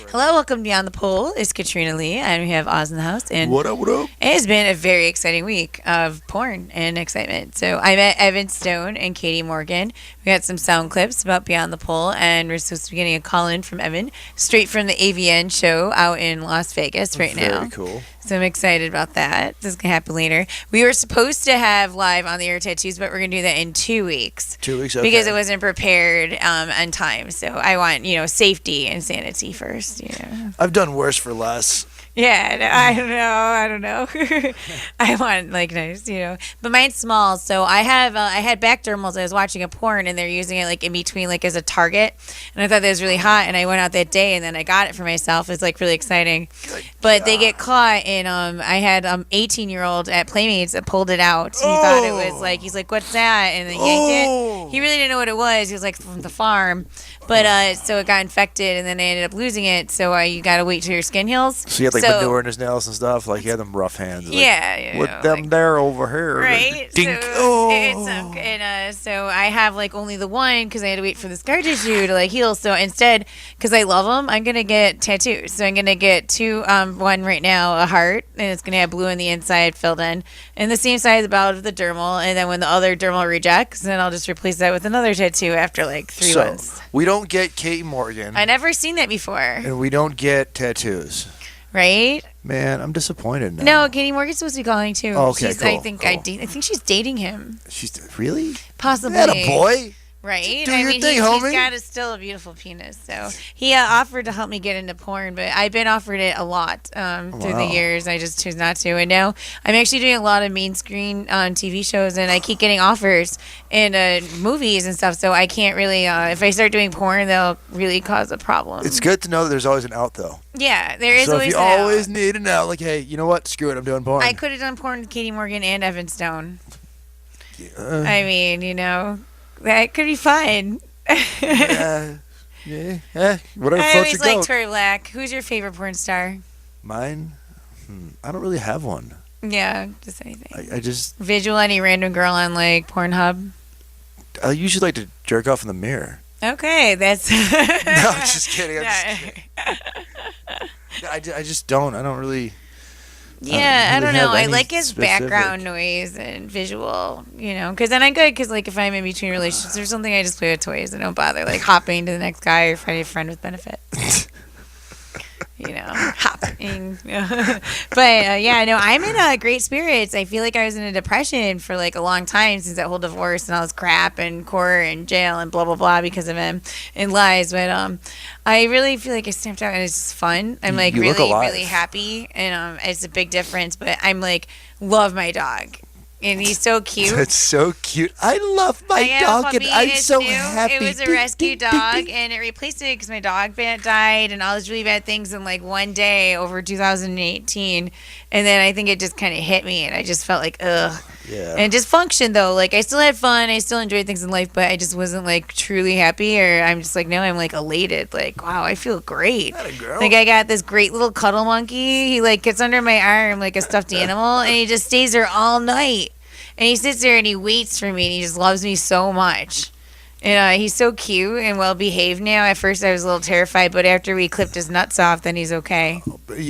Hello, welcome to Beyond the Pole. It's Katrina Lee, and we have Oz in the house. And What up, what up? it has been a very exciting week of porn and excitement. So I met Evan Stone and Katie Morgan. We got some sound clips about Beyond the Pole, and we're supposed to be getting a call-in from Evan, straight from the AVN show out in Las Vegas right now. Very cool. So I'm excited about that. This is going to happen later. We were supposed to have live on the air tattoos, but we're going to do that in 2 weeks. 2 weeks, okay. Because it wasn't prepared on time. So I want, safety and sanity first, I've done worse for less. Yeah, I don't know. I want nice, But mine's small, so I had back dermals. I was watching a porn and they're using it in between as a target, and I thought that was really hot. And I went out that day and then I got it for myself. It's really exciting. But they get caught, and I had 18-year-old at Playmates that pulled it out. He thought it was he's like, what's that? And then yanked it. He really didn't know what it was. He was from the farm. But so it got infected, and then I ended up losing it. So you got to wait till your skin heals. So you had manure in his nails and stuff. He had them rough hands. Yeah, them there over here. Right. Dink. So I have only the one because I had to wait for the scar tissue to heal. So instead, because I love them, I'm gonna get tattoos. So I'm gonna get two. One right now, a heart, and it's gonna have blue on the inside filled in, and the same size about of the dermal. And then when the other dermal rejects, then I'll just replace that with another tattoo after 3 months. We don't get Kate Morgan. I never seen that before. And we don't get tattoos. Right? Man, I'm disappointed now. No, Katie Morgan's supposed to be calling too. Oh, okay, cool, I think she's dating him. She's really? Possibly. That a boy? Right? Do your thing, homie. He's got still a beautiful penis. So he offered to help me get into porn, but I've been offered it a lot through the years. I just choose not to. And now I'm actually doing a lot of main screen TV shows, and I keep getting offers in movies and stuff. So I can't really, if I start doing porn, they'll really cause a problem. It's good to know that there's always an out, though. Yeah, there is so always an an out. So if you always need an out, hey, you know what? Screw it, I'm doing porn. I could have done porn with Katie Morgan and Evan Stone. Yeah. I mean, that could be fine. Yeah, whatever I floats your always like goat. Tori Black. Who's your favorite porn star? Mine? I don't really have one. Yeah, just anything. I just... Visual any random girl on Pornhub? I usually like to jerk off in the mirror. Okay, that's... No, I'm just kidding. I just don't. I don't really... Yeah, I don't know. I like his specific background noise and visual, because then I'm good, because if I'm in between relationships or something, I just play with toys and don't bother hopping to the next guy or finding a friend with benefit. Hopping. But I'm in great spirits. I feel like I was in a depression for a long time since that whole divorce and all this crap and court and jail and blah blah blah because of him and lies. But I really feel like I snapped out and it's just fun. I'm really happy, and it's a big difference. But I'm love my dog. And he's so cute. That's so cute. I love my dog, and I'm so happy. It was a rescue dog, and it replaced it because my dog died, and all these really bad things in one day over 2018. And then I think it just kind of hit me, and I just felt ugh. Yeah. And it just functioned though. I still had fun. I still enjoyed things in life, but I just wasn't truly happy. Or I'm just no, I'm elated. Wow, I feel great. Not a girl. I got this great little cuddle monkey. He gets under my arm like a stuffed animal, and he just stays there all night. And he sits there and he waits for me, and he just loves me so much. And he's so cute and well behaved now. At first I was a little terrified, but after we clipped his nuts off, then he's okay.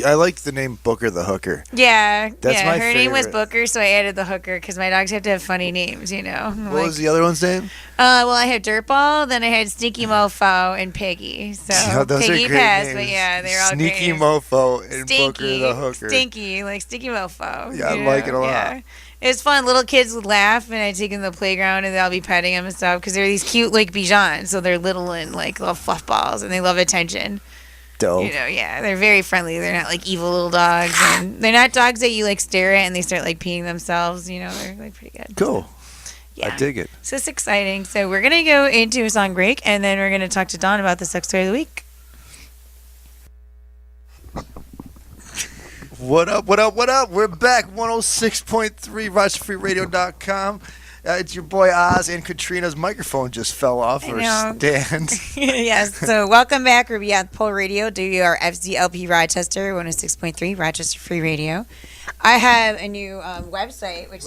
I like the name Booker the Hooker. Yeah, that's my her favorite. name was Booker, so I added the Hooker because my dogs have to have funny names, What was the other one's name? Well, I had Dirtball, then I had Sneaky Mofo and Piggy. So those Piggy are great passed, names. but yeah, they're all Sneaky great. Mofo and Stinky, Booker the Hooker. Stinky, like Stinky Mofo. Yeah, I like it a lot. Yeah. It was fun. Little kids would laugh, and I'd take them to the playground, and I'll be petting them and stuff because they're these cute, Bijans. So they're little and little fluff balls, and they love attention. Dope. Yeah, they're very friendly. They're not evil little dogs, and they're not dogs that you stare at and they start peeing themselves. They're pretty good. Cool. Yeah. I dig it. So it's exciting. So we're gonna go into a song break, and then we're gonna talk to Dawn about the sex toy of the week. What up, what up, what up? We're back, 106.3, RochesterFreeRadio.com. It's your boy Oz, and Katrina's microphone just fell off her stand. Yes, so welcome back. We're Beyond Pole Radio, WRFZLP Rochester, 106.3, Rochester Free Radio. I have a new website, which...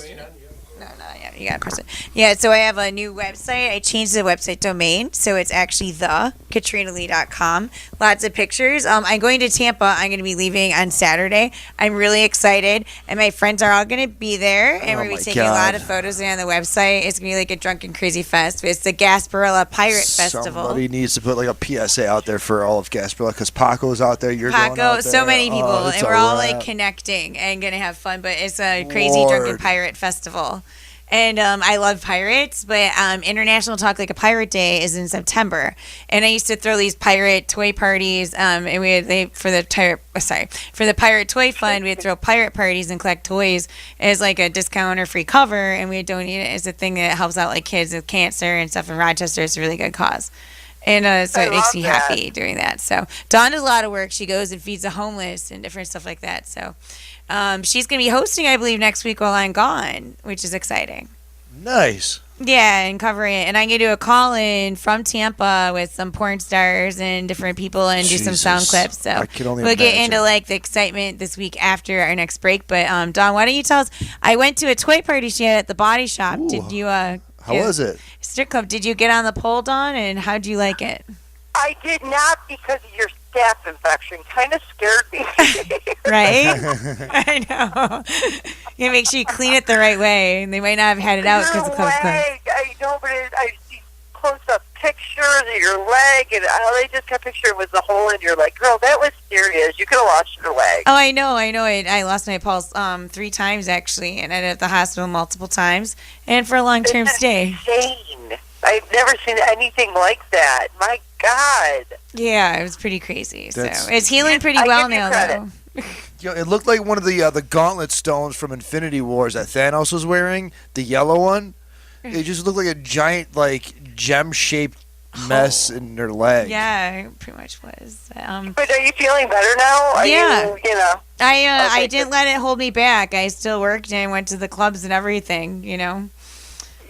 No, yeah, you gotta press it. Yeah, so I have a new website. I changed the website domain, so it's actually thekatrinaleigh.com. Lots of pictures. I'm going to Tampa. I'm going to be leaving on Saturday. I'm really excited, and my friends are all going to be there, and we're going to be taking a lot of photos on the website. It's going to be like a drunken crazy fest. It's the Gasparilla Pirate Festival. Somebody needs to put like a PSA out there for all of Gasparilla, because Paco's out there. You're going out there. So many people, and we're all like connecting and going to have fun. But it's a crazy drunken pirate festival. And I love pirates, but International Talk Like a Pirate Day is in September. And I used to throw these pirate toy parties, and for the Pirate Toy Fund, we'd throw pirate parties and collect toys as like a discount or free cover, and we'd donate it as a thing that helps out like kids with cancer and stuff in Rochester. It's a really good cause. And so it makes me happy doing that. So Dawn does a lot of work. She goes and feeds the homeless and different stuff like that. So she's going to be hosting, I believe, next week while I'm gone, which is exciting. Nice. Yeah, and covering it. And I'm going to do a call-in from Tampa with some porn stars and different people and do some sound clips. So I can only we'll imagine. get into like the excitement this week after our next break. But Dawn, why don't you tell us? I went to a toy party she had at the Body Shop. Ooh. Did you? How was it? Strip club. Did you get on the pole, Dawn? And how'd you like it? I did not, because of your staph infection. Kind of scared me. Right? I know. You make sure you clean it the right way. And they might not have had it out because the club's closed. I know, but I see close-up pictures of your leg, and all I just got pictured was the hole in your leg. Girl, that was serious. You could have lost your leg. Oh, I know. I lost my pulse 3 times, actually, and ended at the hospital multiple times, and for a long-term stay. Insane. I've never seen anything like that. My God. Yeah, it was pretty crazy. So it's healing pretty well now, though. It looked like one of the gauntlet stones from Infinity Wars that Thanos was wearing, the yellow one. It just looked like a giant, like, gem-shaped mess in her leg. Yeah, it pretty much was. But are you feeling better now? I didn't let it hold me back. I still worked and went to the clubs and everything, Yeah,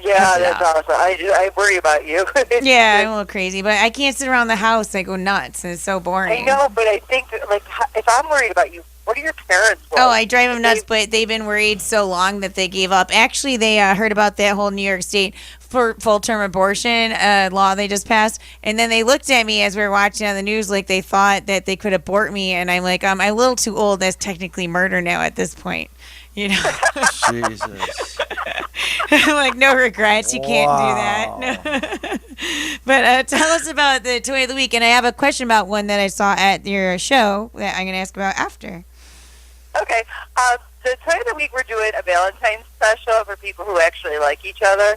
that's awesome. I worry about you. Yeah, I'm a little crazy, but I can't sit around the house. I go nuts, and it's so boring. I know, but I think, like, if I'm worried about you, what are your parents like? Oh, I drive them nuts, but they've been worried so long that they gave up. Actually, they heard about that whole New York State for full-term abortion law they just passed, and then they looked at me as we were watching on the news like they thought that they could abort me, and I'm like, I'm a little too old. That's technically murder now at this point. Jesus. I'm like, no regrets. You can't do that. But tell us about the toy of the week. And I have a question about one that I saw at your show that I'm going to ask about after. Okay. The toy of the week, we're doing a Valentine's special for people who actually like each other.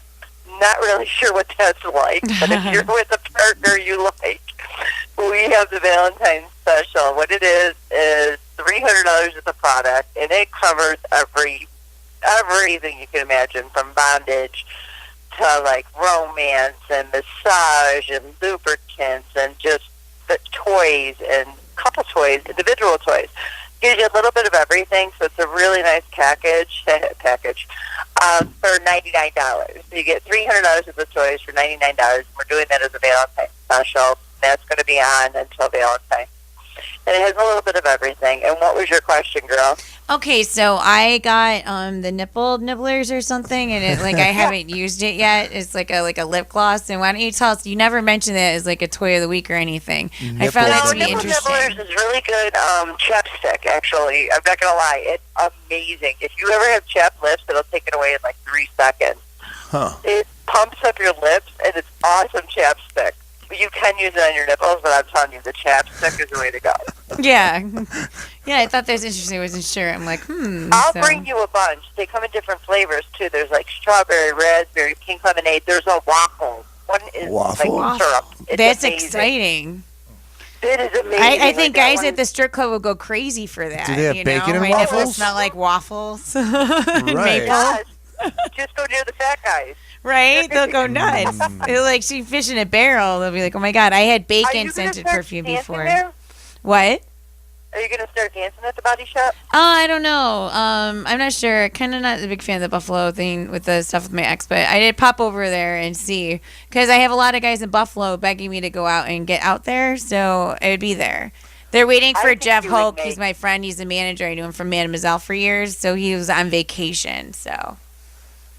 Not really sure what that's like, but if you're with a partner you like, we have the Valentine's special. What it is $300 of the product, and it covers everything you can imagine, from bondage to like romance and massage and lubricants and just the toys and couple toys, individual toys. Gives you a little bit of everything, so it's a really nice package for $99. So you get $300 of the toys for $99. We're doing that as a Valentine's special. That's going to be on until Valentine's. And it has a little bit of everything. And what was your question, girl? Okay, so I got the nipple nibblers or something, and it I haven't used it yet. It's like a lip gloss. And why don't you tell us? You never mentioned that as like a toy of the week or anything. I found that to be interesting. Nipple nibblers is really good chapstick. Actually, I'm not gonna lie, it's amazing. If you ever have chapped lips, it'll take it away in like 3 seconds. Huh. It pumps up your lips, and it's awesome chapstick. You can use it on your nipples, but I'm telling you, the chapstick is the way to go. Yeah. Yeah, I thought that was interesting. I wasn't sure. I'm like, I'll bring you a bunch. They come in different flavors, too. There's like strawberry, raspberry, pink lemonade. There's a waffle. One is waffle? like syrup. It's That's amazing. Exciting. It is amazing. I think guys at the strip club will go crazy for that. Do they have bacon and My waffles? nipples smell like waffles. Right. Maple. Yes. Just go near the fat guys. Right? They'll go nuts. They're like, she fish in a barrel. They'll be like, oh my God, I had bacon scented perfume before. There? What? Are you going to start dancing at the body shop? Oh, I don't know. I'm not sure. Kind of not a big fan of the Buffalo thing with the stuff with my ex, but I did pop over there and see, because I have a lot of guys in Buffalo begging me to go out and get out there, so I would be there. They're waiting for Jeff Hoke. He's my friend. He's the manager. I knew him from Mademoiselle for years, so he was on vacation, so.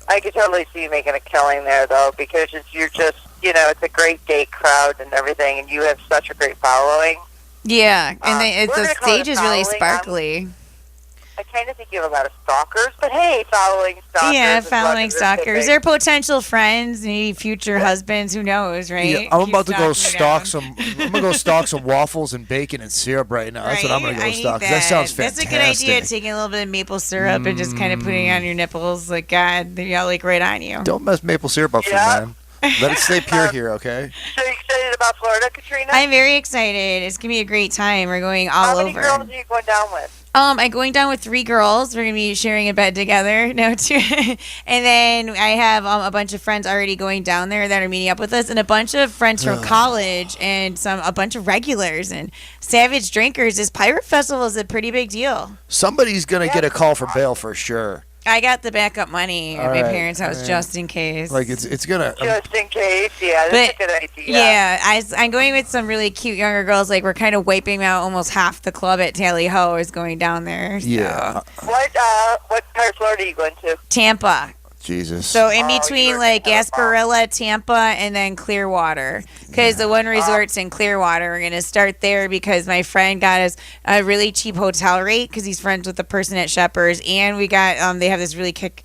I could totally see you making a killing there, though, because you're just, it's a great date crowd and everything, and you have such a great following. Yeah, and the stage is really following. sparkly. I kind of think you have a lot of stalkers, but hey, following stalkers. Yeah, following stalkers. They're potential friends, maybe future husbands. Who knows, right? Yeah, I'm about to go stalking stalk some. I'm gonna go stalk some waffles and bacon and syrup right now. That's what I'm gonna go stalk. 'Cause that sounds fantastic. That's a good idea. Taking a little bit of maple syrup and just kind of putting it on your nipples, like God, they're all like right on you. Don't mess maple syrup up for me, man. Let it stay pure here, okay? So you excited about Florida, Katrina? I'm very excited. It's gonna be a great time. We're going all over. How many girls are you going down with? I'm going down with 3 girls. We're gonna be sharing a bed together. No, 2. And then I have a bunch of friends already going down there that are meeting up with us, and a bunch of friends from college, and a bunch of regulars and savage drinkers. This pirate festival is a pretty big deal. Somebody's gonna get a call for bail for sure. I got the backup money at my right, parents' house just in case. Like it's gonna. Just in case, yeah, that's a good idea. Yeah, I'm going with some really cute younger girls. Like we're kind of wiping out almost half the club at Tally Ho is going down there. So. Yeah. What part of Florida are you going to? Tampa. Jesus. So in between like Gasparilla, Tampa, and then Clearwater, because the one resort's in Clearwater. We're gonna start there because my friend got us a really cheap hotel rate because he's friends with the person at Shepherd's, and we got they have this really kick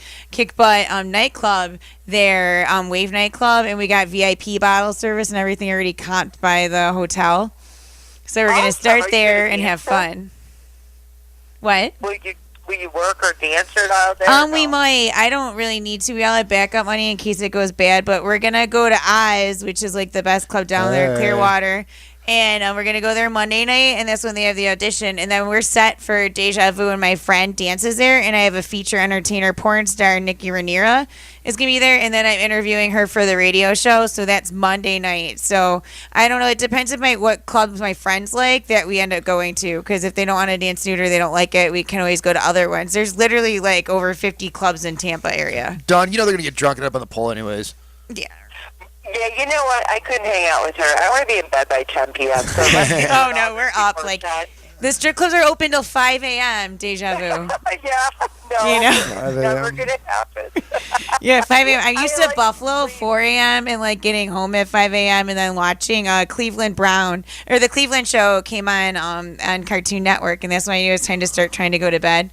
butt nightclub there, Wave nightclub, and we got VIP bottle service and everything already comped by the hotel. So we're gonna start there and have fun. What? Will you work or dance out there? We might. I don't really need to. We all have backup money in case it goes bad, but we're going to go to Oz, which is like the best club down there, Clearwater. And we're going to go there Monday night, and that's when they have the audition. And then we're set for Deja Vu, and my friend dances there. And I have a feature entertainer porn star, Nikki Raniera, is going to be there. And then I'm interviewing her for the radio show. So that's Monday night. So I don't know. It depends on what clubs my friends like that we end up going to. Because if they don't want to dance nude or they don't like it, we can always go to other ones. There's literally like over 50 clubs in Tampa area. Don, they're going to get drunk up on the pole anyways. Yeah. Yeah, you know what? I couldn't hang out with her. I want to be in bed by 10 p.m. So oh, no, we're up. Like, the strip clubs are open till 5 a.m., Deja Vu. Yeah, no, never going to happen. Yeah, 5 a.m. I'm used to Buffalo, 4 a.m., and, like, getting home at 5 a.m. and then watching Cleveland Brown, or the Cleveland show came on Cartoon Network, and that's when I knew it was time to start trying to go to bed.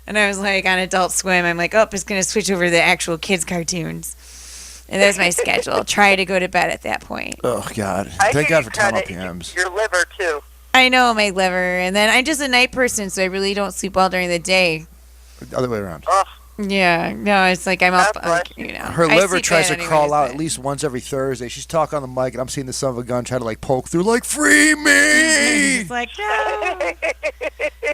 And I was, like, on Adult Swim. I'm like, it's going to switch over to the actual kids' cartoons. And that's my schedule. Try to go to bed at that point. Oh, God. Thank God for time up PMs. Your liver, too. I know, my liver. And then I'm just a night person, so I really don't sleep well during the day. The other way around. Oh. Yeah. No, it's like I'm up, Her liver tries to crawl out at least once every Thursday. She's talking on the mic, and I'm seeing the son of a gun try to, like, poke through, like, free me! It's like, no.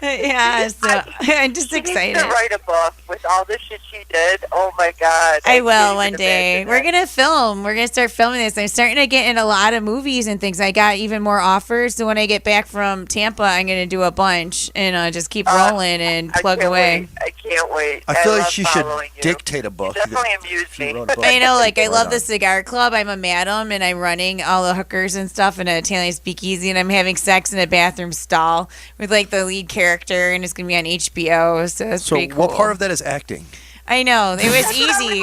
Yeah, so I'm just excited. She needs to write a book with all the shit she did. Oh, my God. I will one day. We're going to film. We're going to start filming this. I'm starting to get in a lot of movies and things. I got even more offers. So when I get back from Tampa, I'm going to do a bunch and just keep rolling and plug away. I can't wait. I feel like she should dictate a book. You definitely amused me. I know, like, I love the cigar club. I'm a madam, and I'm running all the hookers and stuff in an Italian speakeasy, and I'm having sex in a bathroom stall with, like, the lead character, and it's going to be on HBO, so it's pretty cool. So what part of that is acting? I know. It was easy.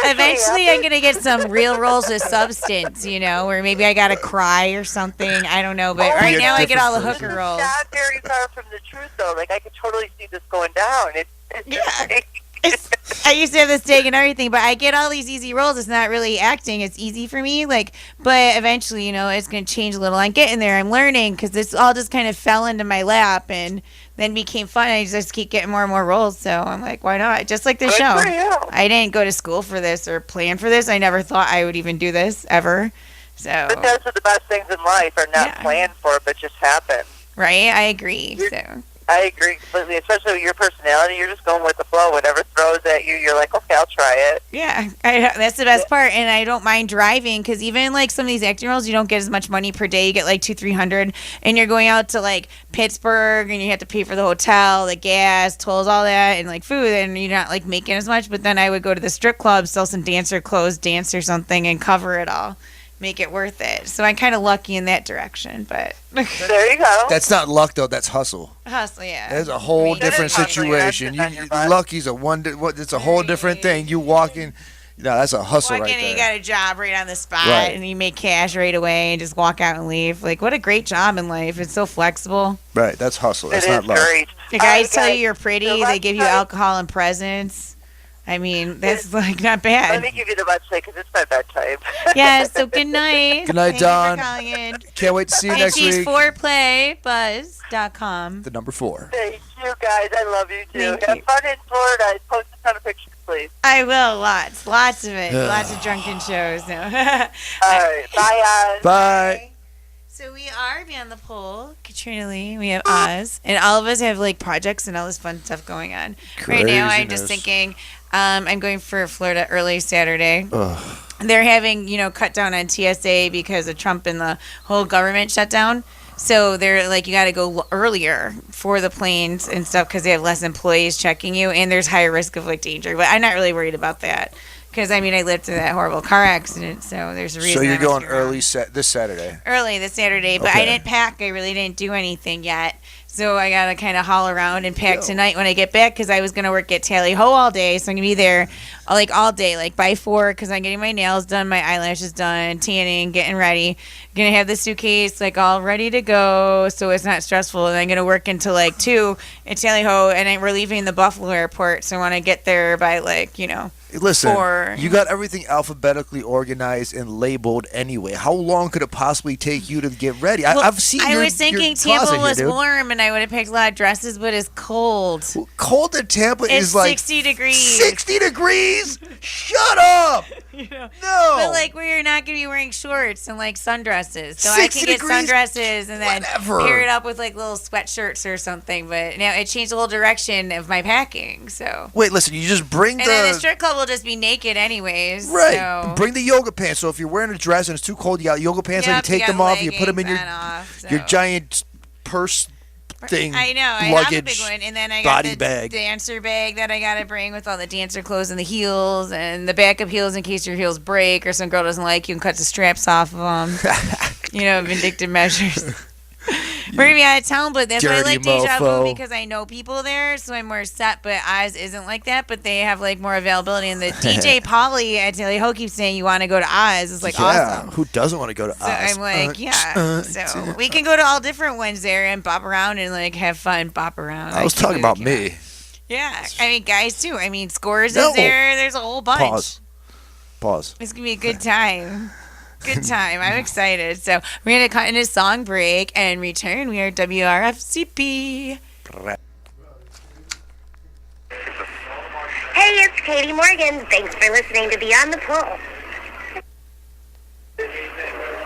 Eventually, I'm going to get some real roles with substance, where maybe I got to cry or something. I don't know. But right now, I get all the hooker roles. It's not very far from the truth, though. Like, I could totally see this going down. I used to have this steak and everything, but I get all these easy roles. It's not really acting. It's easy for me. But eventually, it's going to change a little. I'm getting there. I'm learning because this all just kind of fell into my lap and then became fun. I just keep getting more and more roles. So I'm like, why not? Just like the show. I didn't go to school for this or plan for this. I never thought I would even do this ever. So. But those are the best things in life are not planned for, but just happen. Right? I agree. I agree completely, especially with your personality. You're just going with the flow. Whatever throws at you, you're like, okay, I'll try it. Yeah, that's the best part. And I don't mind driving because even like some of these acting roles, you don't get as much money per day. You get like $200-300, and you're going out to like Pittsburgh, and you have to pay for the hotel, the gas, tolls, all that, and like food, and you're not like making as much. But then I would go to the strip club, sell some dancer clothes, dance or something, and cover it all. make it worth it. So I'm kind of lucky in that direction, but There you go. That's not luck though. That's hustle. hustle, yeah. There's a whole That different is hustling. situation. That's on your You, butt. lucky's it's a whole different thing. You walk in, that's a hustle Walk right in and you there. got a job right on the spot, Right. and you make cash right away, and just walk out and leave. Like, what a great job in life! It's so flexible. Right, that's hustle. That's It not is luck. great. The All right, guys tell you guys. you're pretty. So They let's give you try- alcohol and presents. I mean, that's like not Let me bad. give you the website because it's my bedtime. Yeah. So good night. Good night, Thank you Dawn. for calling in. Can't wait to see you And next she's week. foreplaybuzz.com. The number 4. Thank you, guys. I love you, too. Thank Have you. fun in Florida. Post a ton of pictures, please. I will. Lots of it. Lots of drunken shows. No. All right. Bye, Oz. Bye. So we are Beyond the Pole, Katrina Lee. We have Oz, and all of us have like projects and all this fun stuff going on. Right now, I'm just Craziness. thinking, I'm going for Florida early Saturday. Ugh. They're having, cut down on TSA because of Trump and the whole government shutdown. So they're like, you got to go earlier for the planes and stuff because they have less employees checking you, and there's higher risk of like danger. But I'm not really worried about that because I lived through that horrible car accident, so there's a reason. So I you're must going be around. early this Saturday. Early this Saturday, but I Okay. didn't pack. I really didn't do anything yet. So I got to kind of haul around and pack tonight when I get back because I was going to work at Tally Ho all day. So I'm going to be there all day, like by 4 because I'm getting my nails done, my eyelashes done, tanning, getting ready. Going to have the suitcase like all ready to go so it's not stressful. And I'm going to work until like 2 at Tally Ho, and then we're leaving the Buffalo airport. So I want to get there by Listen, 4. you got everything alphabetically organized and labeled anyway. How long could it possibly take you to get ready? Well, I've seen I your was thinking your closet Tampa here, was dude. warm and I would have picked a lot of dresses, but it's cold. Cold in Tampa It's is like 60 degrees. 60 degrees? Shut up! No. But like we're not gonna be wearing shorts and like sundresses, so I 60 can get degrees? sundresses and then Whatever. pair it up with like little sweatshirts or something. But now it changed the whole direction of my packing. So Wait, listen, you just bring and then the the strip club will just be naked anyways. right. So. Bring the yoga pants. So if you're wearing a dress and it's too cold, you got yoga pants on. You Yep, take got them off. You put them in leggings your on off, your so. giant purse thing. I know. I have a luggage. big one, and then I got body the bag. dancer bag that I gotta bring with all the dancer clothes and the heels and the backup heels in case your heels break or some girl doesn't like you and cut the straps off of them. Vindictive measures. We're gonna be out of town, but that's why I Dirty like Deja Vu mofo. because I know people there, so I'm more set. But Oz isn't like that, but they have like more availability. And the DJ Polly at Tilly Ho keeps saying you want to go to Oz. It's like yeah, awesome. who doesn't want to go to So Oz? I'm like, so we can go to all different ones there and bop around and like have fun, bop around. I was can't talking believe about I came me. out. Yeah, I mean guys too. I mean Scores No. is there. There's a whole bunch. Pause. It's gonna be a good time. Good time. I'm excited. So we're gonna cut into song break and return. We are WRFCP. Hey, it's Katie Morgan. Thanks for listening to Beyond the Pole.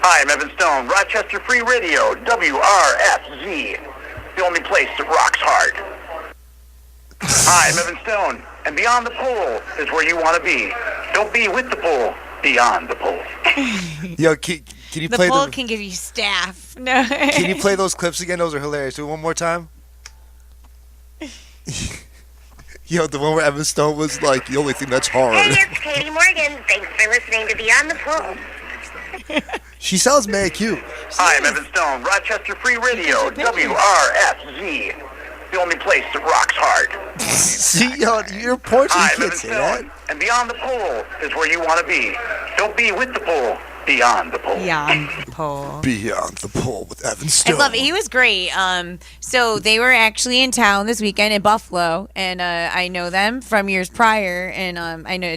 Hi, I'm Evan Stone, Rochester Free Radio, WRFZ, the only place that rocks hard. Hi, I'm Evan Stone, and Beyond the Pole is where you want to be. Don't be with the pole, beyond the pole. Yo, can you The play poll the? can give you staff. No. Can you play those clips again? Those are hilarious. Do it one more time. Yo, the one where Evan Stone was like, the only thing that's Hey, hard. it's Katie Morgan. Thanks for listening to Beyond the Pole. She sounds mad cute. Hi, I'm Evan Stone, Rochester Free Radio, WRFZ, the only place that rocks hard. See, yo, you're Portuguese. Hi, You I'm can't Evan say that. Stone, and Beyond the Pole is where you want to be. Don't be with the pole, beyond the pole. Beyond the pole. Beyond the pole with Evan I Stone. love it. He was great. So they were actually in town this weekend in Buffalo, and I know them from years prior. And I know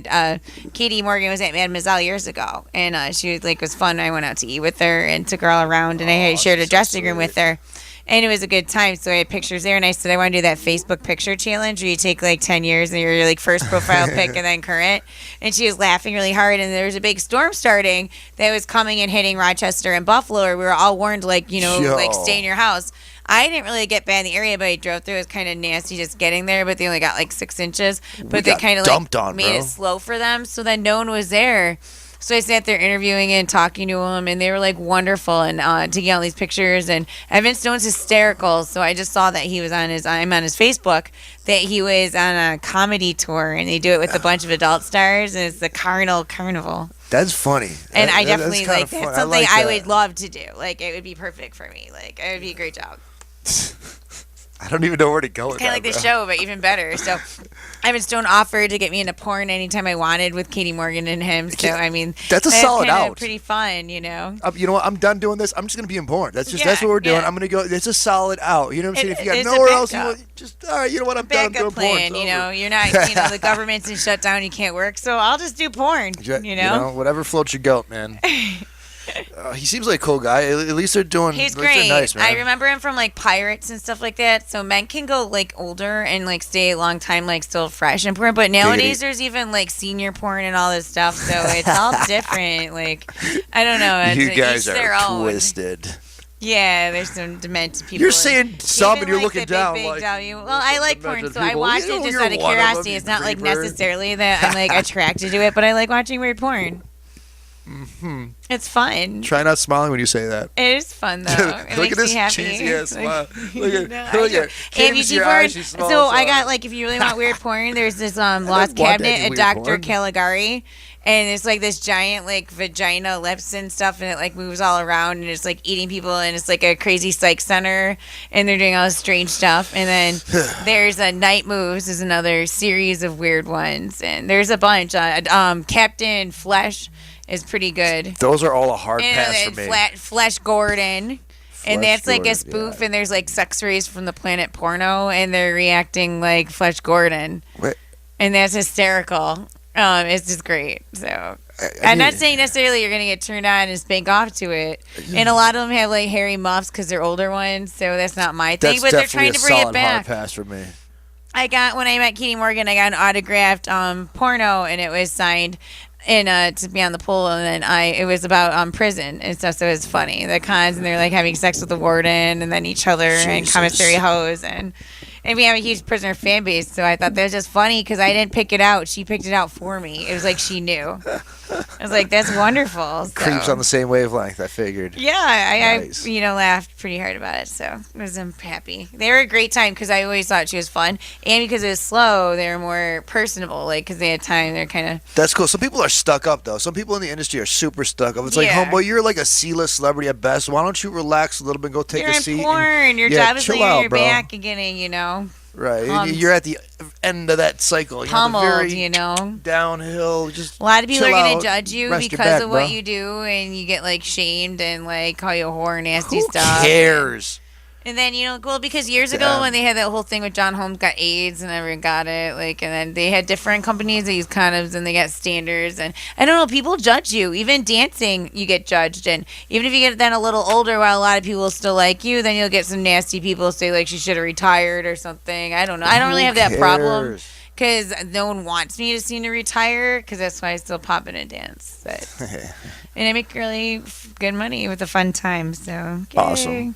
Katie Morgan was at Mademoiselle years ago, and she was fun. I went out to eat with her and took her all around, and I had shared a so dressing room sweet. with her. And it was a good time. So I had pictures there, and I said I want to do that Facebook picture challenge where you take like 10 years and your like first profile pic and then current. And she was laughing really hard. And there was a big storm starting that was coming and hitting Rochester and Buffalo. Where we were all warned, like Yo. stay in your house. I didn't really get bad in the area, but I drove through. It was kind of nasty just getting there, but they only got like 6 inches. But they got kind of dumped on, made bro. it slow for them. So then no one was there. So I sat there interviewing and talking to him, and they were like wonderful and taking all these pictures. And Evan Stone's hysterical. So I just saw that he was I'm on his Facebook, that he was on a comedy tour, and they do it with a bunch of adult stars, and it's the Carnival. That's funny. And I definitely that's kinda like, fun. that's something like I that. would love to do. Like, it would be perfect for me. Like, it would be a great job. I don't even know where to go with Kind that. of like the bro. show, but even better. So, Evan Stone offered to get me into porn anytime I wanted with Katie Morgan and him. So, I mean, That's a solid kinda out. pretty fun, you know. You know what? I'm done doing this. I'm just gonna be in porn. That's Yeah, what we're doing. yeah. I'm gonna go. It's a solid out. You know what I'm saying? If you got it's a nowhere else, you backup. want, just all right. You know what? I'm done. I'm doing Backup porn. plan, It's you know. over. You're not, the government's in shutdown. You can't work, so I'll just do porn. You know. Whatever floats your goat, man. He seems like a cool guy. At least they're doing. He's at least they're great. Nice, man. I remember him from like Pirates and stuff like that. So men can go like older and like stay a long time, like still fresh and porn. But nowadays there's even like senior porn and all this stuff. So it's all different. Like, I don't know. It's You guys each their are own. twisted. Yeah, there's some demented people. You're saying some, Even, and you're like, looking the big, down. big like, W. Well, I like porn, demented so I people. watch You know, it just you're out of one of them, curiosity. you It's not like creeper. necessarily that I'm like attracted to it, but I like watching weird porn. Mm-hmm. It's fun. Try not smiling when you say that. It is fun though. It Look makes at this me happy. cheesy ass smile. Look at, No, look I do. at. Can't even ABG see your porn. eyes. She's small So as I fuck. got like, if you really want weird porn, there's this lost want that cabinet at weird Dr. porn. Caligari, and it's like this giant like vagina lips and stuff, and it like moves all around, and it's like eating people, and it's like a crazy psych center, and they're doing all this strange stuff. And then there's a Night Moves is another series of weird ones, and there's a bunch. Captain Flesh is pretty good. Those are all a hard And pass for then me. Flesh Gordon. And Flesh that's like Gordon, a spoof, yeah. and there's like sex rays from the planet Porno, and they're reacting like Flesh Gordon. Wait. And that's hysterical. It's just great. So I'm not saying necessarily you're gonna get turned on and spank off to it. And a lot of them have like hairy muffs because they're older ones, so that's not my thing. That's But they're definitely trying to a bring solid it back. hard pass for me. When I met Katie Morgan, I got an autographed porno, and it was signed to be on the pool, and then it was about prison and stuff. So it was funny, the cons, and they're like having sex with the warden and then each other and Jesus. commissary hose, and we have a huge prisoner fan base. So I thought that was just funny because I didn't pick it out; she picked it out for me. It was like she knew. I was like, that's wonderful. So. Creeps on the same wavelength. I figured. Yeah, Nice. I laughed pretty hard about it, so I was happy. They were a great time because I always thought she was fun, and because it was slow, they were more personable. Like, because they had time, they're kind of. That's cool. Some people are stuck up though. Some people in the industry are super stuck up. It's like, Yeah. homeboy, you're like a C-list celebrity at best. Why don't you relax a little bit and go take You're a in seat? porn. Your yeah, job is chill laying out, your bro. back and getting, Right. pumped. You're at the end of that cycle. You know, the pummeled. very downhill. Just A lot of people chill are going out, to judge you rest your because back, of what bro. you do, and you get like shamed and like call you a whore, nasty Who stuff. cares? And then, because years ago Damn. when they had that whole thing with John Holmes got AIDS and everyone got it, and then they had different companies that use condoms and they got standards. And I don't know, people judge you. Even dancing, you get judged. And even if you get then a little older, while a lot of people still like you, then you'll get some nasty people say like she should have retired or something. I don't know. I don't really have that problem cares? because no one wants me to seem to retire because that's why I still pop in and dance. But, and I make really good money with a fun time. So, yay. Awesome.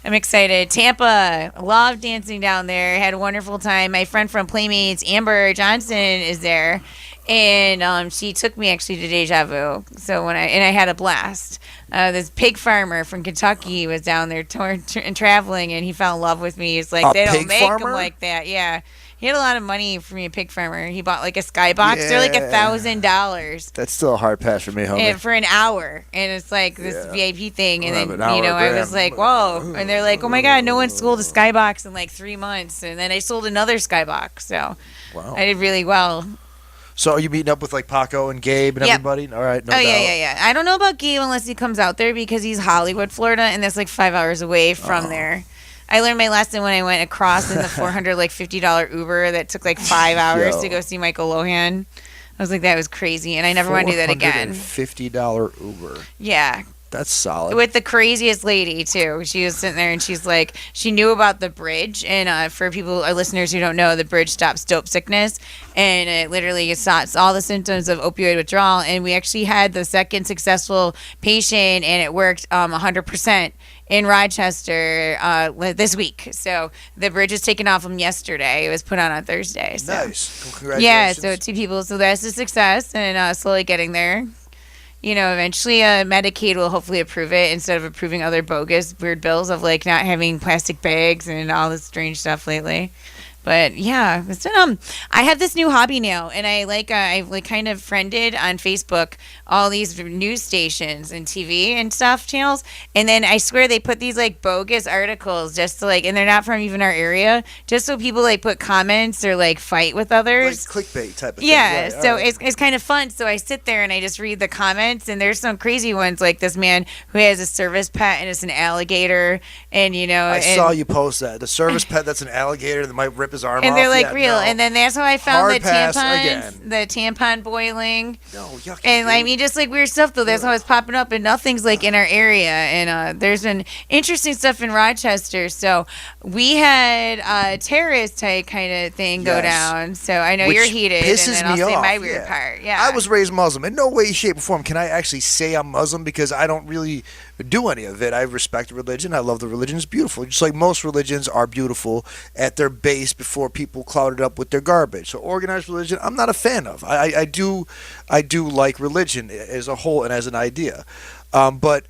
I'm excited. Tampa, love dancing down there. Had a wonderful time. My friend from Playmates, Amber Johnson, is there, and she took me actually to Deja Vu. So I had a blast. This pig farmer from Kentucky was down there traveling, and he fell in love with me. He's like, A they don't pig make farmer? them like that. Yeah. He had a lot of money for me, a pig farmer. He bought like a skybox. They're like $1,000. That's still a hard pass for me, homie. And for an hour, and it's like this Yeah. VIP thing, and We'll then have an hour I was grand. like, whoa, and they're like, oh my god, no one sold a skybox in like 3 months, and then I sold another skybox, so Wow. I did really well. So are you meeting up with like Paco and Gabe and Yep. everybody? All right, no Oh doubt. yeah. I don't know about Gabe unless he comes out there because he's Hollywood, Florida, and that's like 5 hours away from there. I learned my lesson when I went across in the $450 Uber that took like 5 hours Yo. to go see Michael Lohan. I was like, that was crazy, and I never want to do that again. $50 Uber. Yeah. That's solid. With the craziest lady too. She was sitting there and she's like, she knew about the bridge, and for people, our listeners who don't know, the bridge stops dope sickness, and it literally stops all the symptoms of opioid withdrawal. And we actually had the second successful patient, and it worked 100% in Rochester this week. So the bridge was taken off them yesterday. It was put on Thursday. So. Nice. Well, congratulations. Yeah, so 2 people. So that's a success, and slowly getting there. eventually Medicaid will hopefully approve it instead of approving other bogus weird bills of like not having plastic bags and all this strange stuff lately. But yeah, I have this new hobby now, and I've kind of friended on Facebook all these news stations and TV and stuff channels, and then I swear they put these like bogus articles just to and they're not from even our area, just so people like put comments or like fight with others. Like clickbait type of yeah, thing. Right, so right. it's kind of fun. So I sit there and I just read the comments, and there's some crazy ones like this man who has a service pet and it's an alligator, and I saw you post that. The service pet that's an alligator that might rip his arm and off. they're like Yeah, real, no. and then that's how I found Hard the pass tampons, again. the tampon boiling, No, yucky. and I dude. mean just like weird stuff though. That's how it's popping up, and nothing's like in our area. And there's been interesting stuff in Rochester. So we had a terrorist type kind of thing go Yes. down. So I know Which you're heated, pisses and then I'll me say off, my weird yeah. part. Yeah, I was raised Muslim. In no way, shape, or form can I actually say I'm Muslim because I don't really do any of it. I respect religion. I love the religion. It's beautiful. Just like most religions are beautiful at their base before people cloud it up with their garbage. So organized religion, I'm not a fan of. I do like religion as a whole and as an idea. But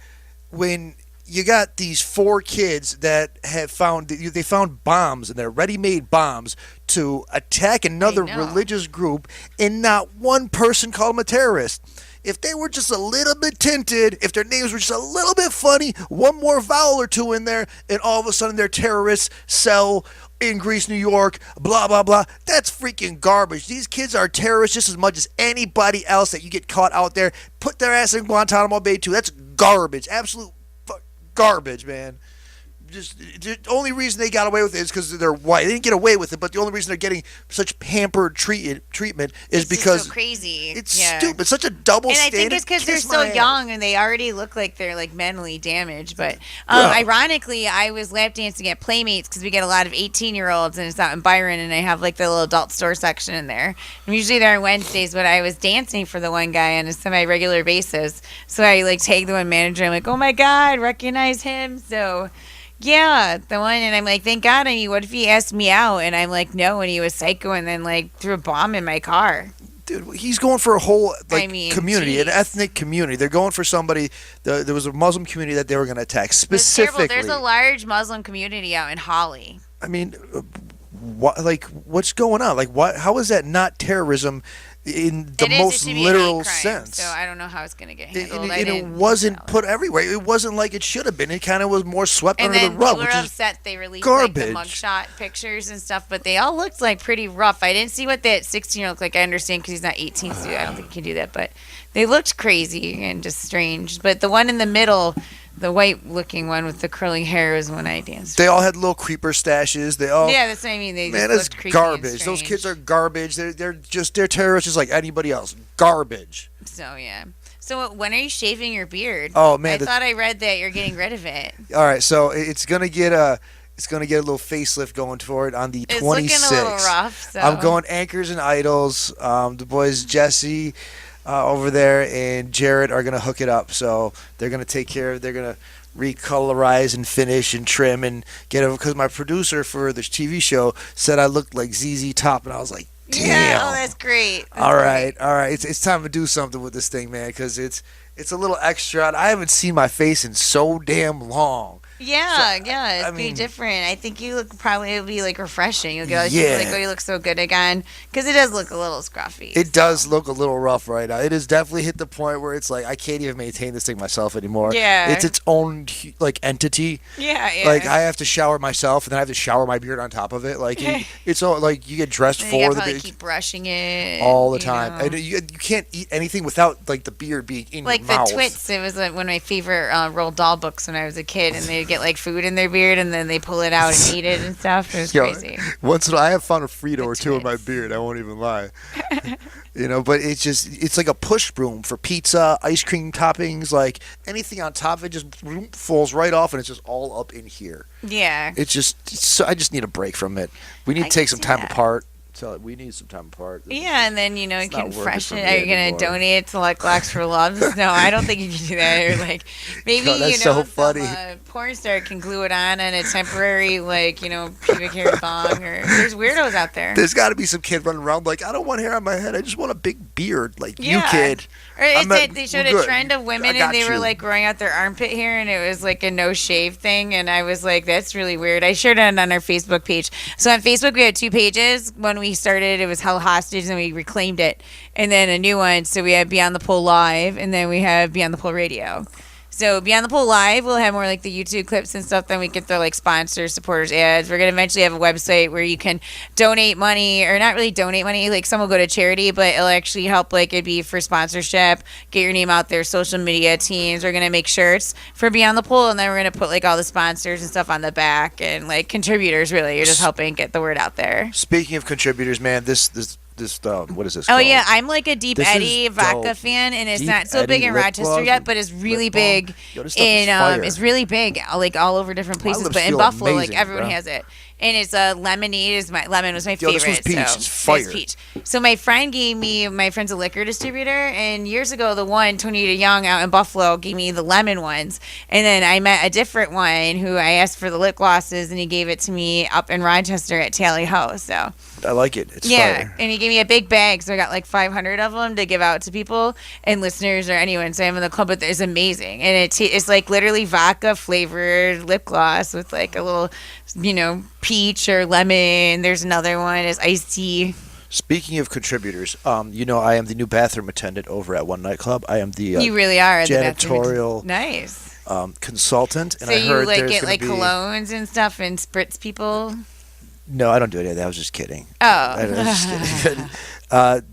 when you got these 4 kids that they found bombs, and they're ready-made bombs to attack another know. religious group, and not one person called them a terrorist. If they were just a little bit tinted, if their names were just a little bit funny, one more vowel or two in there, and all of a sudden they're terrorists, cell in Greece, New York, blah, blah, blah. That's freaking garbage. These kids are terrorists just as much as anybody else that you get caught out there. Put their ass in Guantanamo Bay, too. That's garbage. Absolute garbage, man. Just the only reason they got away with it is because they're white. They didn't get away with it, but the only reason they're getting such pampered treatment is it's because just so crazy. it's Yeah. stupid. Such a double And I standard. think it's because they're Kiss so my ass. young and they already look like they're like mentally damaged. But Yeah. ironically, I was lap dancing at Playmates because we get a lot of 18-year-olds, and it's out in Byron, and I have like the little adult store section in there. I'm usually there on Wednesdays, but I was dancing for the one guy on a semi-regular basis. So I like tag the one manager. I'm like, oh my God, recognize him. So yeah, the one, and I'm like, thank God. I mean, what if he asked me out? And I'm like, no, and he was psycho, and then like threw a bomb in my car. Dude, he's going for a whole community, an geez. ethnic community. They're going for somebody. There was a Muslim community that they were going to attack It's terrible. specifically. There's a large Muslim community out in Holly. I mean, what's going on? Like, what? How is that not terrorism in the It is, most it should be a literal hate crime, sense? So I don't know how it's going to get And handled. it wasn't put everywhere. It wasn't like it should have been. It kind of was more swept And under then the rug, people which were is upset they released like the garbage. mugshot pictures and stuff, but they all looked like pretty rough. I didn't see what that 16-year-old looked like. I understand because he's not 18, so I don't think he can do that. But they looked crazy and just strange. But the one in the middle, the white-looking one with the curly hair, was when I danced. They all had little creeper stashes. They all Yeah, that's what I mean. They man, just that's looked creepy and garbage. Those strange. kids are garbage. They're terrorists just like anybody else. Garbage. So yeah. So when are you shaving your beard? Oh, man, I the- thought I read that you're getting rid of it. All right, so it's gonna get a little facelift going for it on the It's 26th. looking a little rough. So I'm going Anchors and Idols. The boys Jesse over there and Jared are gonna hook it up. So they're gonna take care of. They're gonna recolorize and finish and trim and get it. Because my producer for this TV show said I looked like ZZ Top, and I was like, damn. Yeah, oh, that's great. That's All great. right. It's time to do something with this thing, man, because it's a little extra. I haven't seen my face in so damn long. Yeah, So, yeah, it'd I be mean- different. I think you look probably it'll be like refreshing. You'll get all these Yeah. people like, oh, you look so good again, because it does look a little scruffy. It does look a little rough right now. It has definitely hit the point where it's like I can't even maintain this thing myself anymore. Yeah. It's its own like entity. Yeah, yeah. Like I have to shower myself, and then I have to shower my beard on top of it. Like it's all like you get dressed and for you gotta the probably beard keep brushing it all the you time. know. And you can't eat anything without like the beard being in Like your the mouth. Twits, it was like one of my favorite Roald Dahl books when I was a kid, and they'd get like food in their beard, and then they pull it out and eat it and stuff. It was Yo, crazy. Once in a while, I have found a Frito The or two in my Twits. beard. I won't even lie. But it's like a push broom for pizza, ice cream toppings, like anything on top of it just falls right off, and it's just all up in here. Yeah. I just need a break from it. We need I to take can some see time that. apart. Tell it we need some time apart. Yeah, and then you it's can not working freshen for it. me Are you gonna anymore. donate it to like Locks for Loves? No, I don't think you can do that. Or like maybe No, that's so funny. some porn star can glue it on a temporary pubic hair thong. Or there's weirdos out there. There's got to be some kid running around like, I don't want hair on my head. I just want a big beard. Like, you Yeah. kid. Or they showed we're a good. trend of I women got and they were you. like growing out their armpit hair and it was like a no shave thing and I was like, that's really weird. I shared it on our Facebook page. So on Facebook we had 2 pages. When we started it was held hostage and we reclaimed it. And then a new one. So we have Beyond the Pole Live and then we have Beyond the Pole Radio. So Beyond the Pole Live, we'll have more like the YouTube clips and stuff. Then we get their like sponsors, supporters, ads. We're gonna eventually have a website where you can donate money, or not really donate money. Like some will go to charity, but it'll actually help. Like it'd be for sponsorship, get your name out there, social media teams. We're gonna make shirts for Beyond the Pole, and then we're gonna put like all the sponsors and stuff on the back and like contributors. Really, you're just helping get the word out there. Speaking of contributors, man, this what is this Oh called? yeah, I'm like a Deep This is Eddy vodka dope. fan, and it's Deep not so Eddy big in lip Rochester gloss yet, and but it's really lip balm. big. Yo, this stuff is fire. It's really big, like all over different places. lips But in feel Buffalo, amazing, like everyone bro. has it, and it's a lemonade. Lemon was my Yo, favorite. this one's peach. So It's fire. It's peach. So my friend gave me. My friend's a liquor distributor, and years ago, the one Tonita Young out in Buffalo gave me the lemon ones, and then I met a different one who I asked for the lip glosses, and he gave it to me up in Rochester at Tally Ho. So. I like it. It's Yeah, fire. and he gave me a big bag, so I got like 500 of them to give out to people and listeners or anyone. So I'm in the club, but it's amazing, and it's like literally vodka flavored lip gloss with like a little, peach or lemon. There's another one is iced tea. Speaking of contributors, I am the new bathroom attendant over at one nightclub. I am the You really are the bathroom. janitorial Nice. consultant, and So I you heard like there's get gonna like be... colognes and stuff and spritz people. No, I don't do any of that. I was just kidding. Oh. I was just kidding.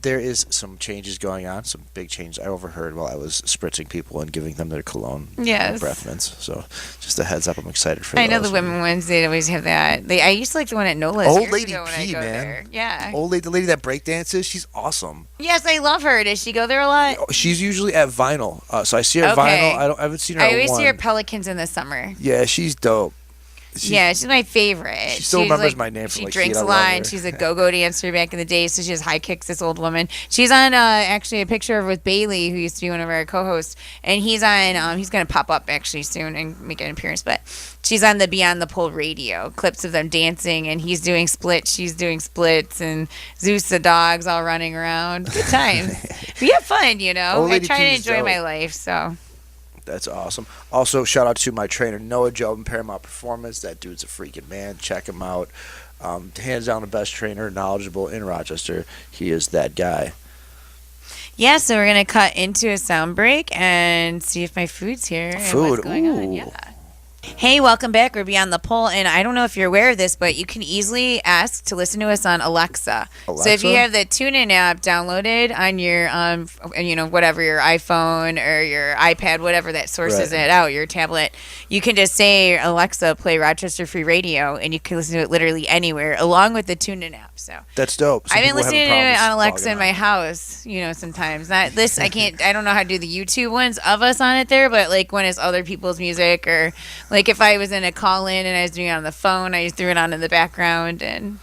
There is some changes going on, some big changes I overheard while I was spritzing people and giving them their cologne Yes. breath mints. So just a heads up, I'm excited for I know those. the women ones. They always have that. I used to like the one at Nola's. Old years Lady ago when I P, go man. there. Yeah. The lady that breakdances, she's awesome. Yes, I love her. Does she go there a lot? She's usually at Vinyl, so I see her at Okay. Vinyl. I haven't seen her. I at always one. see her Pelicans in the summer. Yeah, she's dope. She's my favorite. She still She's remembers my name from, She like, drinks Heat. I a love lot, her. and she's a go-go dancer back in the day, so she has high kicks, this old woman. She's on actually a picture with Bailey, who used to be one of our co-hosts, and he's on, he's going to pop up actually soon and make an appearance, but she's on the Beyond the Pole radio, clips of them dancing, and he's doing splits, she's doing splits, and Zeus the dog's all running around. Good times. We have fun, Old I Lady try to P's enjoy dope. my life, so... That's awesome. Also, shout out to my trainer, Noah Job in Paramount Performance. That dude's a freaking man. Check him out. Hands down the best trainer, knowledgeable in Rochester. He is that guy. Yeah, so we're going to cut into a sound break and see if my food's here and Food, what's going on. ooh. Yeah. Hey, welcome back. We're Beyond the Pole, and I don't know if you're aware of this, but you can easily ask to listen to us on Alexa. So if you Alexa? have the TuneIn app downloaded on your, whatever, your iPhone or your iPad, whatever that sources Right. it out, your tablet, you can just say, Alexa, play Rochester Free Radio, and you can listen to it literally anywhere, along with the TuneIn app. So That's dope. Some I've been people have listening to it problems on Alexa logging in my on. house, sometimes. Not this, I don't know how to do the YouTube ones of us on it there, but like when it's other people's music or like if I was in a call in and I was doing it on the phone, I just threw it on in the background and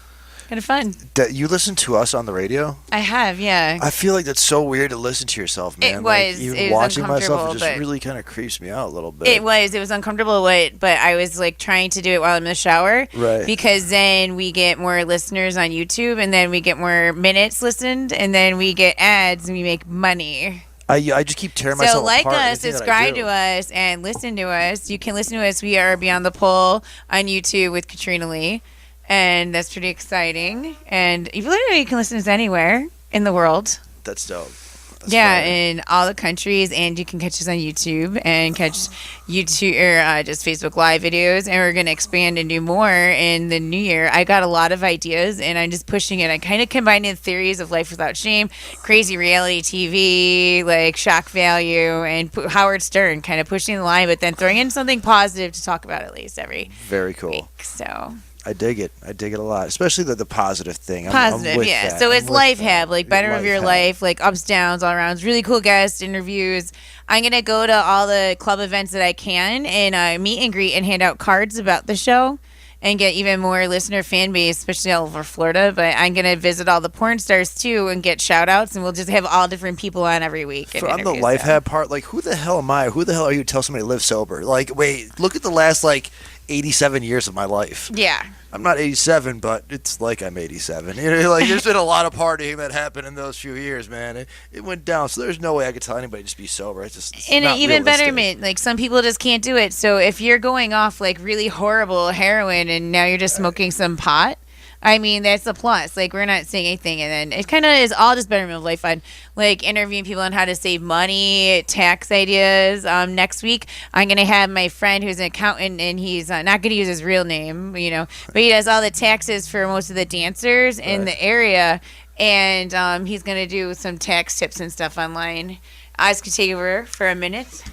kind of fun. You listen to us on the radio? I have, yeah. I feel like that's so weird to listen to yourself, man. It Like, was. even It was watching myself, it uncomfortable, just but- really kind of creeps me out a little bit. It was uncomfortable, but I was like trying to do it while I'm in the shower. Right. Because then we get more listeners on YouTube and then we get more minutes listened and then we get ads and we make money. I just keep tearing So myself like apart. us, anything that I subscribe do. to us, and listen to us. You can listen to us. We are Beyond the Pole on YouTube with Katrina Lee, and that's pretty exciting. And you literally can listen to us anywhere in the world. That's dope. That's Yeah, fire. in all the countries, and you can catch us on YouTube and catch YouTube or just Facebook Live videos. And we're gonna expand and do more in the new year. I got a lot of ideas, and I'm just pushing it. I kind of combining theories of life without shame, crazy reality TV, like shock value, and Howard Stern, kind of pushing the line, but then throwing in something positive to talk about at least every Very cool. week. So. I dig it. I dig it a lot, especially the positive thing. I'm Positive, with yeah. that. So I'm it's with life that. hab, like better of your hab. life, like ups, downs, all arounds. Really cool guest interviews. I'm gonna go to all the club events that I can and meet and greet and hand out cards about the show. and get even more listener fan base, especially all over Florida. But I'm going to visit all the porn stars too and get shout outs, and we'll just have all different people on every week. On the life hack part, like, who the hell am I? Who the hell are you to tell somebody to live sober? Like, wait, look at the last, 87 years of my life. Yeah. I'm not 87, but it's like I'm 87. There's been a lot of partying that happened in those few years, man. It went down, so there's no way I could tell anybody to just be sober. It's and not even realistic. betterment, some people just can't do it. So if you're going off really horrible heroin and now you're just smoking some pot, I mean, that's a plus. We're not saying anything. And then it kind of is all just betterment of life fun. Interviewing people on how to save money, tax ideas. Next week, I'm going to have my friend who's an accountant, and he's not going to use his real name, but he does all the taxes for most of the dancers in the area. And he's going to do some tax tips and stuff online. Oz can take over for a minute.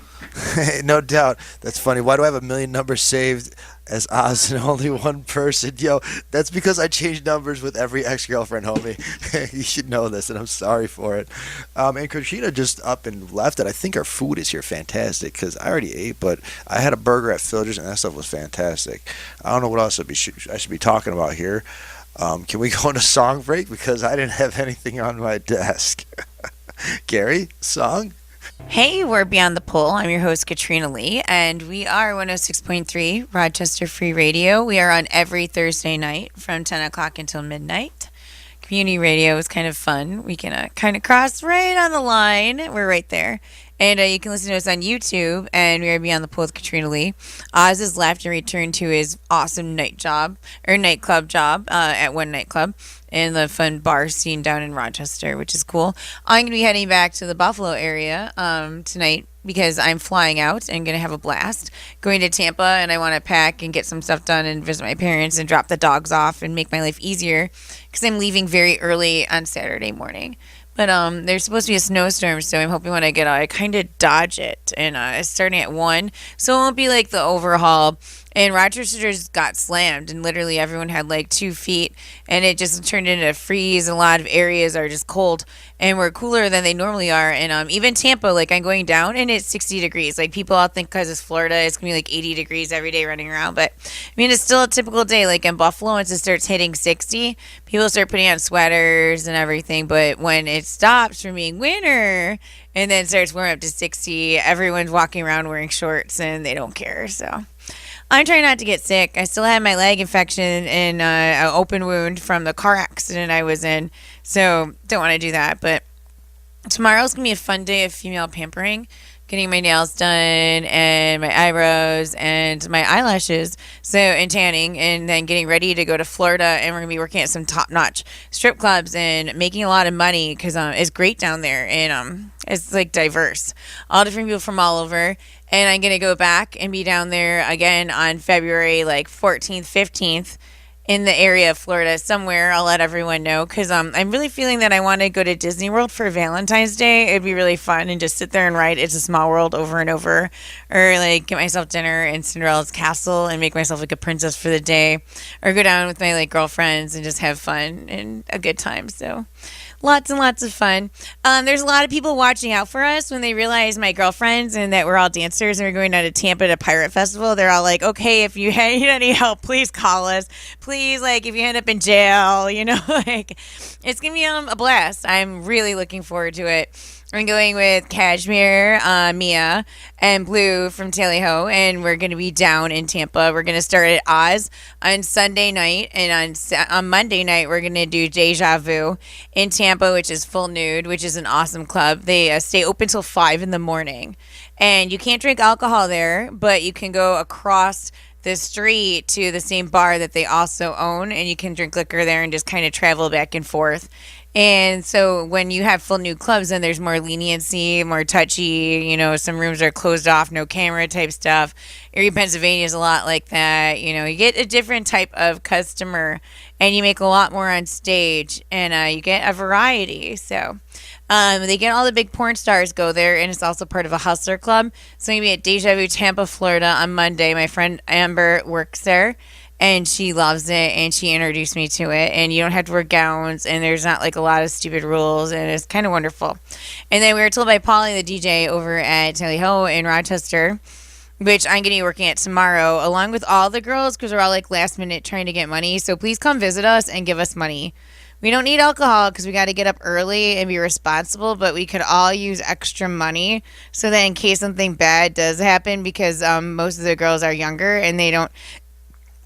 No doubt. That's funny. Why do I have 1 million numbers saved as Oz and only one person? Yo, that's because I change numbers with every ex-girlfriend, homie. You should know this, and I'm sorry for it. And Katrina just up and left, and I think our food is here fantastic, because I already ate, but I had a burger at Filger's, and that stuff was fantastic. I don't know what else I should be talking about here. Can we go into song break? Because I didn't have anything on my desk. Gary, song? Hey, we're Beyond the Pole. I'm your host, Katrina Lee, and we are 106.3 Rochester Free Radio. We are on every Thursday night from 10 o'clock until midnight. Community radio is kind of fun. We can kind of cross right on the line. We're right there. And you can listen to us on YouTube, and we are Beyond the Pole with Katrina Lee. Oz has left and returned to his awesome nightclub job at one nightclub in the fun bar scene down in Rochester, which is cool. I'm going to be heading back to the Buffalo area tonight because I'm flying out and going to have a blast. Going to Tampa, and I want to pack and get some stuff done and visit my parents and drop the dogs off and make my life easier because I'm leaving very early on Saturday morning. But there's supposed to be a snowstorm, so I'm hoping when I get out, I kind of dodge it. And it's starting at 1, so it won't be like the overhaul. And Rochester just got slammed, and literally everyone had 2 feet, and it just turned into a freeze. A lot of areas are just cold, and we're cooler than they normally are. And even Tampa, I'm going down, and it's 60 degrees. People all think because it's Florida, it's going to be 80 degrees every day running around. But, I mean, it's still a typical day. In Buffalo, once it starts hitting 60, people start putting on sweaters and everything. But when it stops from being winter and then starts warming up to 60, everyone's walking around wearing shorts, and they don't care, so... I'm trying not to get sick. I still have my leg infection and an open wound from the car accident I was in, so don't want to do that. But tomorrow's going to be a fun day of female pampering, getting my nails done and my eyebrows and my eyelashes, and tanning, and then getting ready to go to Florida, and we're going to be working at some top-notch strip clubs and making a lot of money because it's great down there, and it's diverse. All different people from all over. And I'm going to go back and be down there again on February 14th, 15th in the area of Florida somewhere. I'll let everyone know because I'm really feeling that I want to go to Disney World for Valentine's Day. It'd be really fun and just sit there and write It's a Small World over and over, or get myself dinner in Cinderella's castle and make myself a princess for the day, or go down with my girlfriends and just have fun and a good time. So lots and lots of fun. There's a lot of people watching out for us when they realize my girlfriends and that we're all dancers and we're going down to Tampa to Pirate Festival. They're all okay, if you need any help, please call us. Please, if you end up in jail, it's going to be a blast. I'm really looking forward to it. I'm going with Cashmere, Mia, and Blue from Tally Ho, and we're going to be down in Tampa. We're going to start at Oz on Sunday night, and on Monday night, we're going to do Deja Vu in Tampa, which is full nude, which is an awesome club. They stay open till 5 in the morning, and you can't drink alcohol there, but you can go across the street to the same bar that they also own, and you can drink liquor there and just kind of travel back and forth. And so when you have full nude clubs, then there's more leniency, more touchy, some rooms are closed off, no camera type stuff. Erie, Pennsylvania is a lot like that. You get a different type of customer, and you make a lot more on stage, and you get a variety. So they get all the big porn stars go there, and it's also part of a hustler club. So I'm going to be at Deja Vu, Tampa, Florida on Monday. My friend Amber works there, and she loves it, and she introduced me to it, and you don't have to wear gowns, and there's not a lot of stupid rules, and it's kind of wonderful. And then we were told by Polly, the DJ over at Tally Ho in Rochester, which I'm going to be working at tomorrow, along with all the girls, because we're all like last minute trying to get money. So please come visit us and give us money. We don't need alcohol because we got to get up early and be responsible, but we could all use extra money so that in case something bad does happen, because most of the girls are younger and they don't,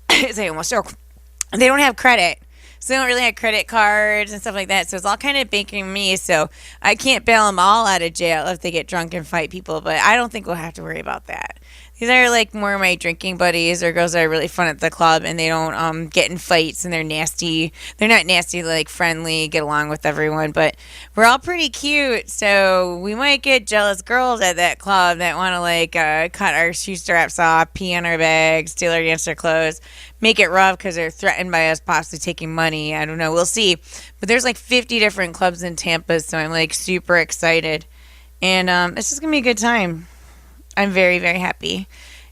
they don't have credit. So they don't really have credit cards and stuff like that. So it's all kind of banking me. So I can't bail them all out of jail if they get drunk and fight people. But I don't think we'll have to worry about that. These are like more of my drinking buddies or girls that are really fun at the club, and they don't get in fights, and they're nasty. They're not nasty, like friendly, get along with everyone, but we're all pretty cute. So we might get jealous girls at that club that want to like cut our shoe straps off, pee on our bags, steal our dancer clothes, make it rough because they're threatened by us possibly taking money. I don't know. We'll see. But there's like 50 different clubs in Tampa, so I'm like super excited, and it's just gonna be a good time. I'm very, very happy.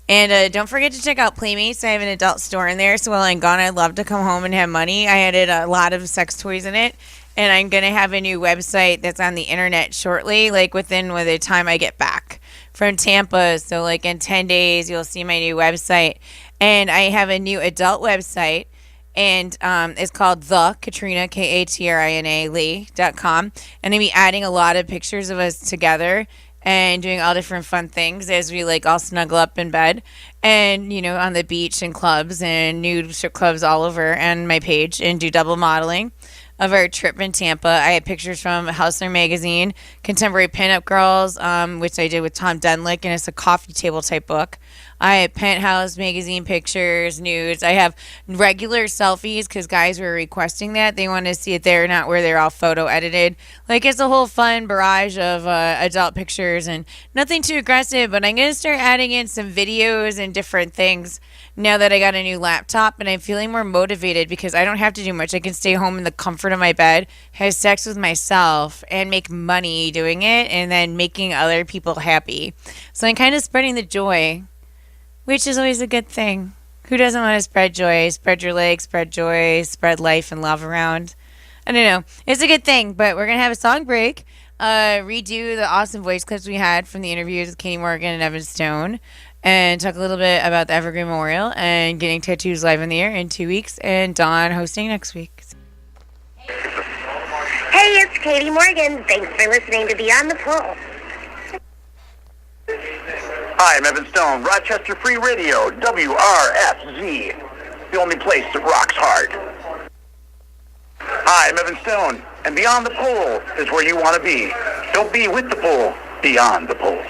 And don't forget to check out Playmates. I have an adult store in there. So while I'm gone, I'd love to come home and have money. I added a lot of sex toys in it. And I'm going to have a new website that's on the internet shortly, like within the time I get back from Tampa. So like in 10 days, you'll see my new website. And I have a new adult website. And it's called the Katrina, Katrina, Lee.com. And I'll be adding a lot of pictures of us together and doing all different fun things as we like all snuggle up in bed and, you know, on the beach and clubs and nude strip clubs all over on my page, and do double modeling of our trip in Tampa. I had pictures from Hustler magazine, Contemporary Pinup Girls, which I did with Tom Denlick, and it's a coffee table type book. I have Penthouse magazine pictures, nudes. I have regular selfies because guys were requesting that. They want to see it there, not where they're all photo edited. Like, it's a whole fun barrage of adult pictures and nothing too aggressive, but I'm going to start adding in some videos and different things now that I got a new laptop, and I'm feeling more motivated because I don't have to do much. I can stay home in the comfort of my bed, have sex with myself, and make money doing it, and then making other people happy. So I'm kind of spreading the joy, which is always a good thing. Who doesn't want to spread joy? Spread your legs, spread joy, spread life and love around. I don't know. It's a good thing, but we're going to have a song break, redo the awesome voice clips we had from the interviews with Katie Morgan and Evan Stone, and talk a little bit about the Evergreen Memorial and getting tattoos live in the air in 2 weeks, and Dawn hosting next week. Hey, it's Katie Morgan. Thanks for listening to Beyond the Pole. Hi, I'm Evan Stone, Rochester Free Radio, WRFZ, the only place that rocks hard. Hi, I'm Evan Stone, and Beyond the Pole is where you want to be. Don't be with the pole, beyond the pole.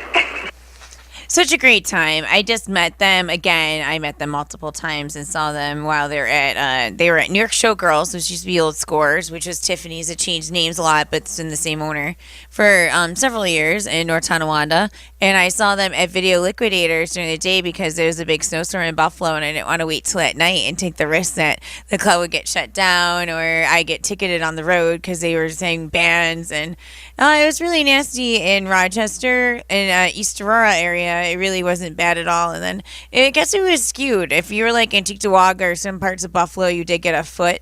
Such a great time. I just met them again. I met them multiple times and saw them while they were at New York Showgirls, which used to be Old Scores, which was Tiffany's. It changed names a lot, but it's in the same owner for several years in North Tonawanda. And I saw them at Video Liquidators during the day because there was a big snowstorm in Buffalo, and I didn't want to wait till at night and take the risk that the club would get shut down or I get ticketed on the road because they were saying bans. And it was really nasty in Rochester and East Aurora area. It really wasn't bad at all. And then I guess it was skewed. If you were like in Cheektowaga or some parts of Buffalo, you did get a foot.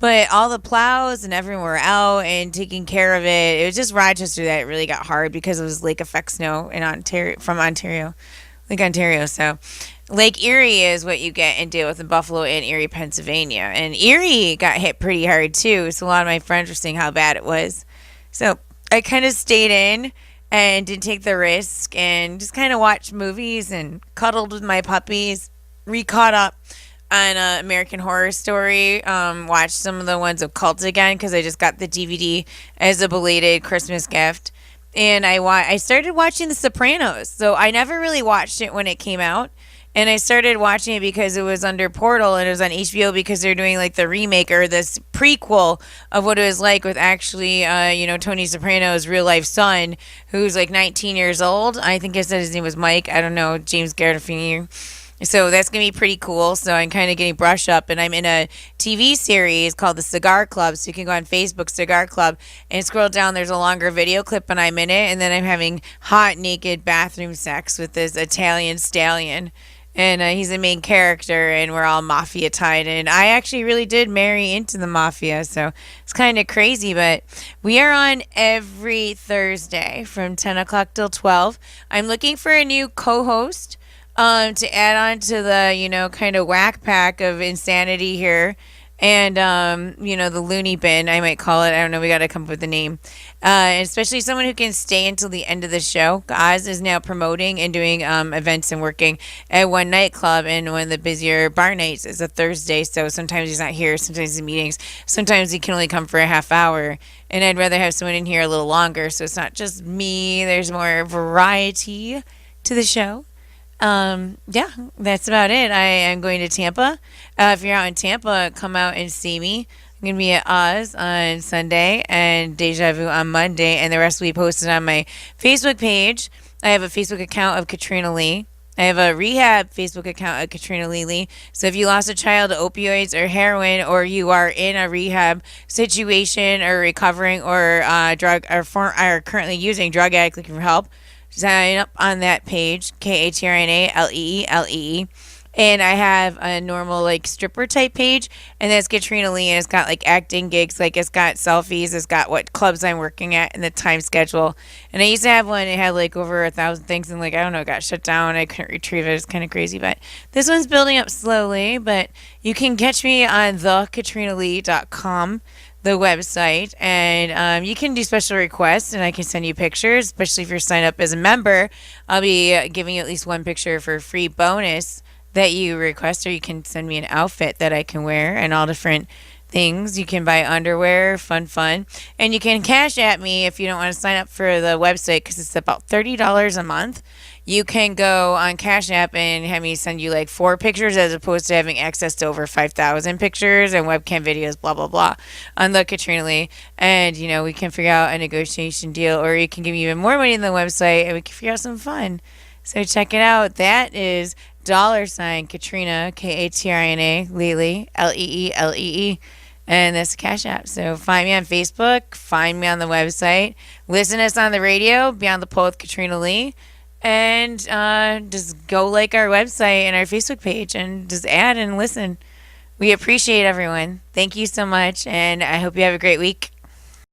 But all the plows and everyone were out and taking care of it. It was just Rochester that really got hard because it was lake effect snow in Ontario, Lake Ontario. So Lake Erie is what you get and deal with in Buffalo and Erie, Pennsylvania. And Erie got hit pretty hard too. So a lot of my friends were saying how bad it was. So I kind of stayed in and didn't take the risk and just kind of watched movies and cuddled with my puppies, re-caught up on American Horror Story, watched some of the ones of Cult again because I just got the DVD as a belated Christmas gift. And I started watching The Sopranos. So I never really watched it when it came out. And I started watching it because it was under Portal and it was on HBO because they're doing like the remake or this prequel of what it was like with actually, Tony Soprano's real life son, who's like 19 years old. I think I said his name was Mike. I don't know, James Gandolfini. So that's going to be pretty cool. So I'm kind of getting brushed up, and I'm in a TV series called The Cigar Club. So you can go on Facebook, Cigar Club, and scroll down. There's a longer video clip, and I'm in it. And then I'm having hot, naked bathroom sex with this Italian stallion. And he's the main character, and we're all mafia tied. And I actually really did marry into the mafia. So it's kind of crazy, but we are on every Thursday from 10 o'clock till 12. I'm looking for a new co-host. to add on to the, kind of whack pack of insanity here. And, the loony bin, I might call it. I don't know. We got to come up with a name. Especially someone who can stay until the end of the show. Oz is now promoting and doing events and working at one nightclub. And one of the busier bar nights is a Thursday. So sometimes he's not here. Sometimes he's in meetings. Sometimes he can only come for a half hour. And I'd rather have someone in here a little longer. So it's not just me. There's more variety to the show. Yeah, that's about it. I am going to Tampa. If you're out in Tampa, come out and see me. I'm going to be at Oz on Sunday and Deja Vu on Monday, and the rest will be posted on my Facebook page. I have a Facebook account of Katrina Lee. I have a rehab Facebook account of Katrina Lee. So if you lost a child to opioids or heroin, or you are in a rehab situation or recovering or are currently using drug addict looking for help, sign up on that page, KATRINALEELEE. And I have a normal stripper type page, and that's Katrina Lee, and it's got acting gigs, it's got selfies, it's got what clubs I'm working at and the time schedule. And I used to have one, it had over 1,000 things, and I don't know, it got shut down. I couldn't retrieve it. It's kind of crazy, but this one's building up slowly. But you can catch me on thekatrinalee.com, the website, and you can do special requests, and I can send you pictures, especially if you're signed up as a member. I'll be giving you at least one picture for a free bonus that you request, or you can send me an outfit that I can wear and all different things. You can buy underwear, fun, and you can cash at me if you don't want to sign up for the website, because it's about $30 a month. You can go on Cash App and have me send you 4 pictures, as opposed to having access to over 5,000 pictures and webcam videos, blah, blah, blah, on the Katrina Lee. And, we can figure out a negotiation deal, or you can give me even more money on the website and we can figure out some fun. So check it out. That is $Katrina, KATRINA, Leelee, LEELEE. And that's the Cash App. So find me on Facebook, find me on the website, listen to us on the radio, Beyond the Pole with Katrina Lee. And just go our website and our Facebook page and just add and listen. We appreciate everyone. Thank you so much, and I hope you have a great week.